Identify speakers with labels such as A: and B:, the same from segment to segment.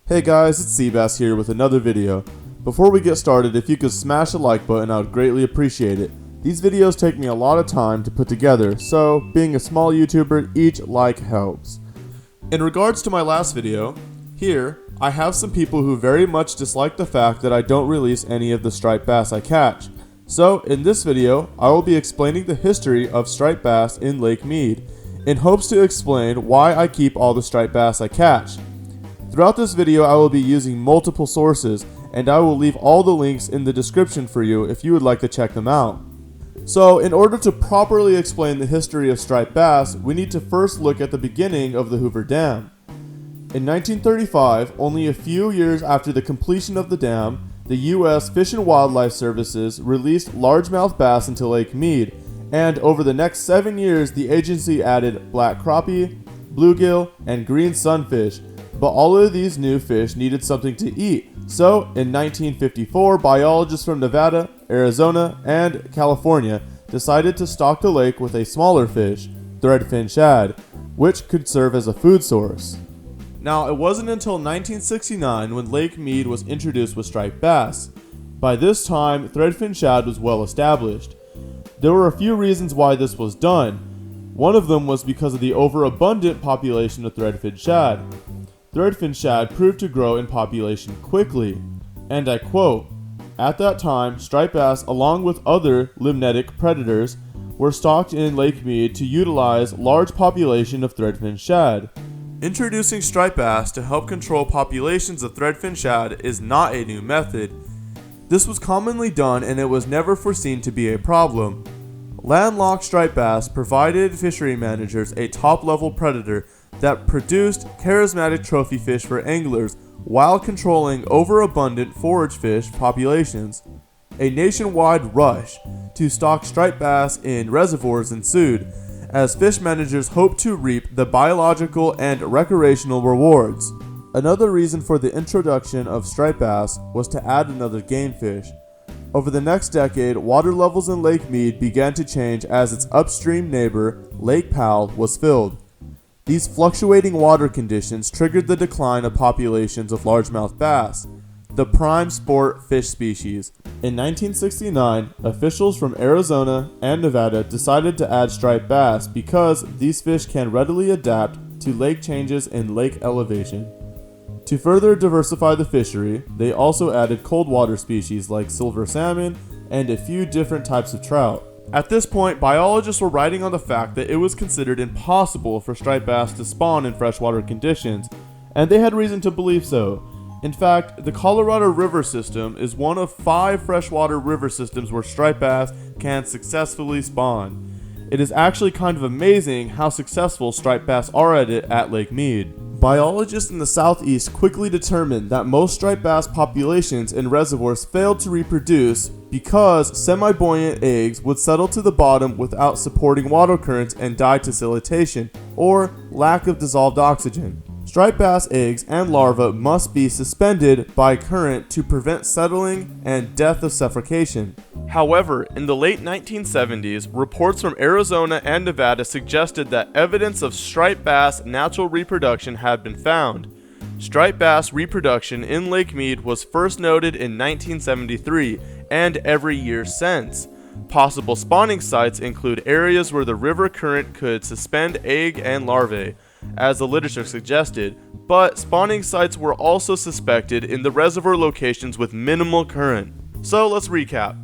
A: Hey guys, it's Seabass here with another video. Before we get started, if you could smash the like button, I would greatly appreciate it. These videos take me a lot of time to put together, so being a small YouTuber, each like helps. In regards to my last video, here, I have some people who very much dislike the fact that I don't release any of the striped bass I catch. So, in this video, I will be explaining the history of striped bass in Lake Mead, in hopes to explain why I keep all the striped bass I catch. Throughout this video, I will be using multiple sources, and I will leave all the links in the description for you if you would like to check them out. So, in order to properly explain the history of striped bass, we need to first look at the beginning of the Hoover Dam. In 1935, only a few years after the completion of the dam, the U.S. Fish and Wildlife Services released largemouth bass into Lake Mead, and over the next 7 years, the agency added black crappie, bluegill, and green sunfish. But all of these new fish needed something to eat, so in 1954, biologists from Nevada, Arizona, and California decided to stock the lake with a smaller fish, threadfin shad, which could serve as a food source. Now, it wasn't until 1969 when Lake Mead was introduced with striped bass. By this time, threadfin shad was well established. There were a few reasons why this was done. One of them was because of the overabundant population of threadfin shad. Threadfin shad proved to grow in population quickly, and I quote, "At that time, striped bass along with other limnetic predators were stocked in Lake Mead to utilize large population of threadfin shad." Introducing striped bass to help control populations of threadfin shad is not a new method. This was commonly done and it was never foreseen to be a problem. Landlocked striped bass provided fishery managers a top-level predator that produced charismatic trophy fish for anglers while controlling overabundant forage fish populations. A nationwide rush to stock striped bass in reservoirs ensued, as fish managers hoped to reap the biological and recreational rewards. Another reason for the introduction of striped bass was to add another game fish. Over the next decade, water levels in Lake Mead began to change as its upstream neighbor, Lake Powell, was filled. These fluctuating water conditions triggered the decline of populations of largemouth bass, the prime sport fish species. In 1969, officials from Arizona and Nevada decided to add striped bass because these fish can readily adapt to lake changes in lake elevation. To further diversify the fishery, they also added cold water species like silver salmon and a few different types of trout. At this point, biologists were writing on the fact that it was considered impossible for striped bass to spawn in freshwater conditions, and they had reason to believe so. In fact, the Colorado River system is one of 5 freshwater river systems where striped bass can successfully spawn. It is actually kind of amazing how successful striped bass are at it at Lake Mead. Biologists in the southeast quickly determined that most striped bass populations in reservoirs failed to reproduce because semi-buoyant eggs would settle to the bottom without supporting water currents and die to siltation, or lack of dissolved oxygen. Striped bass eggs and larvae must be suspended by current to prevent settling and death of suffocation. However, in the late 1970s, reports from Arizona and Nevada suggested that evidence of striped bass natural reproduction had been found. Striped bass reproduction in Lake Mead was first noted in 1973 and every year since. Possible spawning sites include areas where the river current could suspend egg and larvae, as the literature suggested, but spawning sites were also suspected in the reservoir locations with minimal current. So let's recap.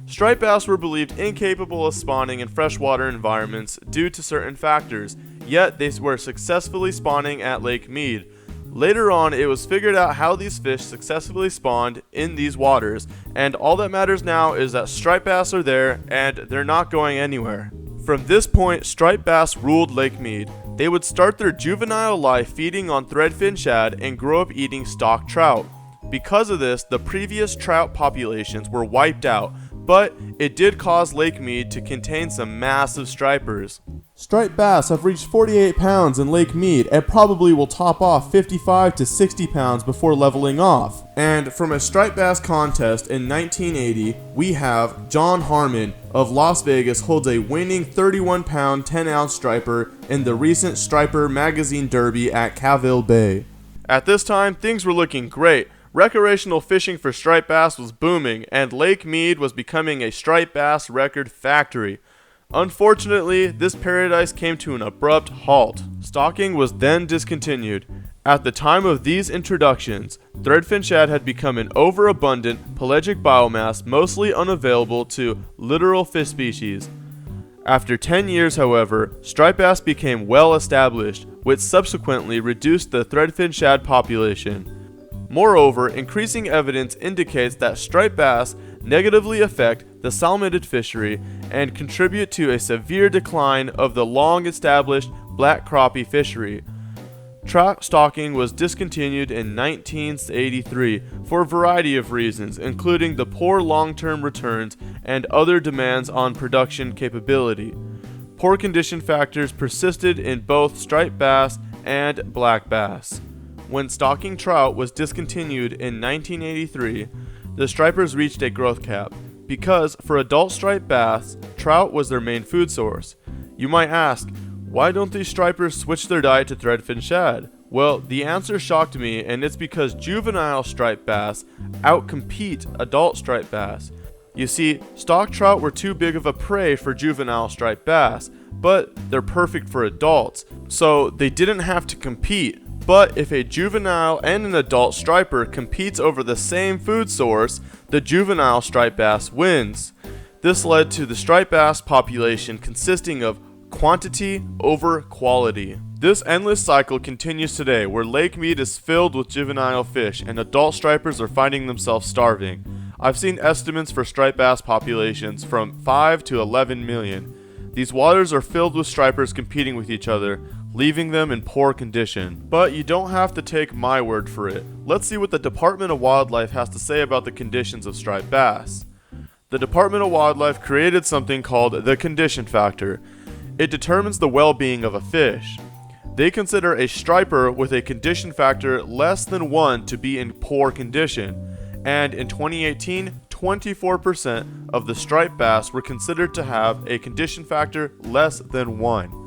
A: Striped bass were believed incapable of spawning in freshwater environments due to certain factors, yet they were successfully spawning at Lake Mead. Later on, it was figured out how these fish successfully spawned in these waters, and all that matters now is that striped bass are there and they're not going anywhere. From this point, striped bass ruled Lake Mead. They would start their juvenile life feeding on threadfin shad and grow up eating stock trout. Because of this, the previous trout populations were wiped out, but it did cause Lake Mead to contain some massive stripers. Striped bass have reached 48 pounds in Lake Mead and probably will top off 55 to 60 pounds before leveling off. And from a striped bass contest in 1980, we have John Harmon of Las Vegas holds a winning 31-pound 10-ounce striper in the recent Striper Magazine Derby at Caville Bay. At this time, things were looking great. Recreational fishing for striped bass was booming, and Lake Mead was becoming a striped bass record factory. Unfortunately, this paradise came to an abrupt halt. Stocking was then discontinued. At the time of these introductions, threadfin shad had become an overabundant pelagic biomass mostly unavailable to littoral fish species. After 10 years, however, striped bass became well established, which subsequently reduced the threadfin shad population. Moreover, increasing evidence indicates that striped bass negatively affect the salmonid fishery and contribute to a severe decline of the long-established black crappie fishery. Trout stocking was discontinued in 1983 for a variety of reasons, including the poor long-term returns and other demands on production capability. Poor condition factors persisted in both striped bass and black bass. When stocking trout was discontinued in 1983, the stripers reached a growth cap, because for adult striped bass, trout was their main food source. You might ask, why don't these stripers switch their diet to threadfin shad? Well, the answer shocked me, and it's because juvenile striped bass outcompete adult striped bass. You see, stock trout were too big of a prey for juvenile striped bass, but they're perfect for adults, so they didn't have to compete. But if a juvenile and an adult striper competes over the same food source, the juvenile striped bass wins. This led to the striped bass population consisting of quantity over quality. This endless cycle continues today, where Lake Mead is filled with juvenile fish and adult stripers are finding themselves starving. I've seen estimates for striped bass populations from 5 to 11 million. These waters are filled with stripers competing with each other, leaving them in poor condition. But you don't have to take my word for it. Let's see what the Department of Wildlife has to say about the conditions of striped bass. The Department of Wildlife created something called the condition factor. It determines the well-being of a fish. They consider a striper with a condition factor less than 1 to be in poor condition, and in 2018, 24% of the striped bass were considered to have a condition factor less than 1.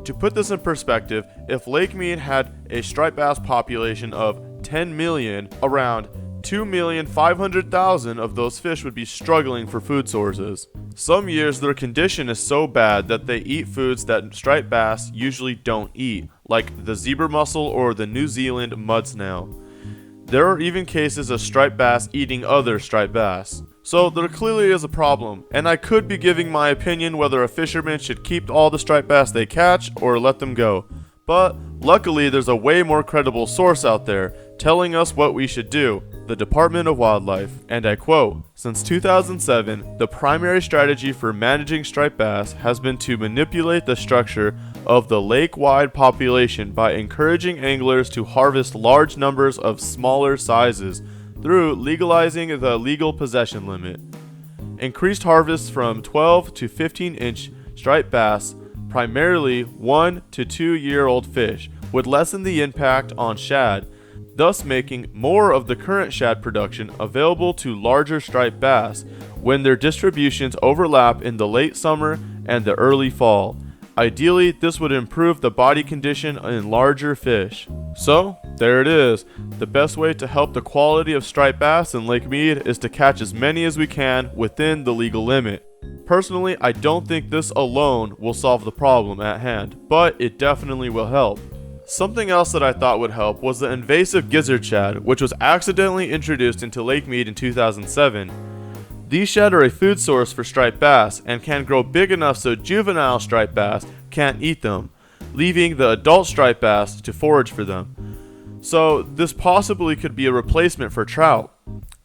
A: To put this in perspective, if Lake Mead had a striped bass population of 10 million, around 2,500,000 of those fish would be struggling for food sources. Some years their condition is so bad that they eat foods that striped bass usually don't eat, like the zebra mussel or the New Zealand mud snail. There are even cases of striped bass eating other striped bass. So there clearly is a problem, and I could be giving my opinion whether a fisherman should keep all the striped bass they catch or let them go. But luckily there's a way more credible source out there telling us what we should do, the Department of Wildlife, and I quote, "Since 2007, the primary strategy for managing striped bass has been to manipulate the structure of the lake-wide population by encouraging anglers to harvest large numbers of smaller sizes through legalizing the legal possession limit. Increased harvests from 12 to 15-inch striped bass, primarily 1 to 2-year-old fish, would lessen the impact on shad, thus making more of the current shad production available to larger striped bass when their distributions overlap in the late summer and the early fall. Ideally, this would improve the body condition in larger fish." So, there it is. The best way to help the quality of striped bass in Lake Mead is to catch as many as we can within the legal limit. Personally, I don't think this alone will solve the problem at hand, but it definitely will help. Something else that I thought would help was the invasive gizzard shad, which was accidentally introduced into Lake Mead in 2007. These shad are a food source for striped bass and can grow big enough so juvenile striped bass can't eat them, leaving the adult striped bass to forage for them. So this possibly could be a replacement for trout.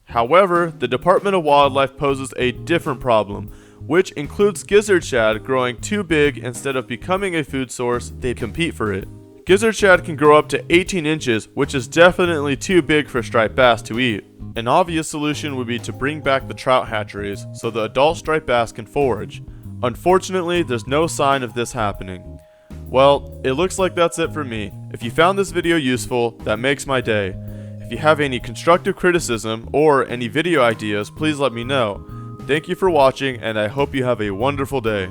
A: However, the Department of Wildlife poses a different problem, which includes gizzard shad growing too big instead of becoming a food source. They compete for it. Gizzard shad can grow up to 18 inches, which is definitely too big for striped bass to eat. An obvious solution would be to bring back the trout hatcheries so the adult striped bass can forage. Unfortunately, there's no sign of this happening. Well, it looks like that's it for me. If you found this video useful, that makes my day. If you have any constructive criticism or any video ideas, please let me know. Thank you for watching, and I hope you have a wonderful day.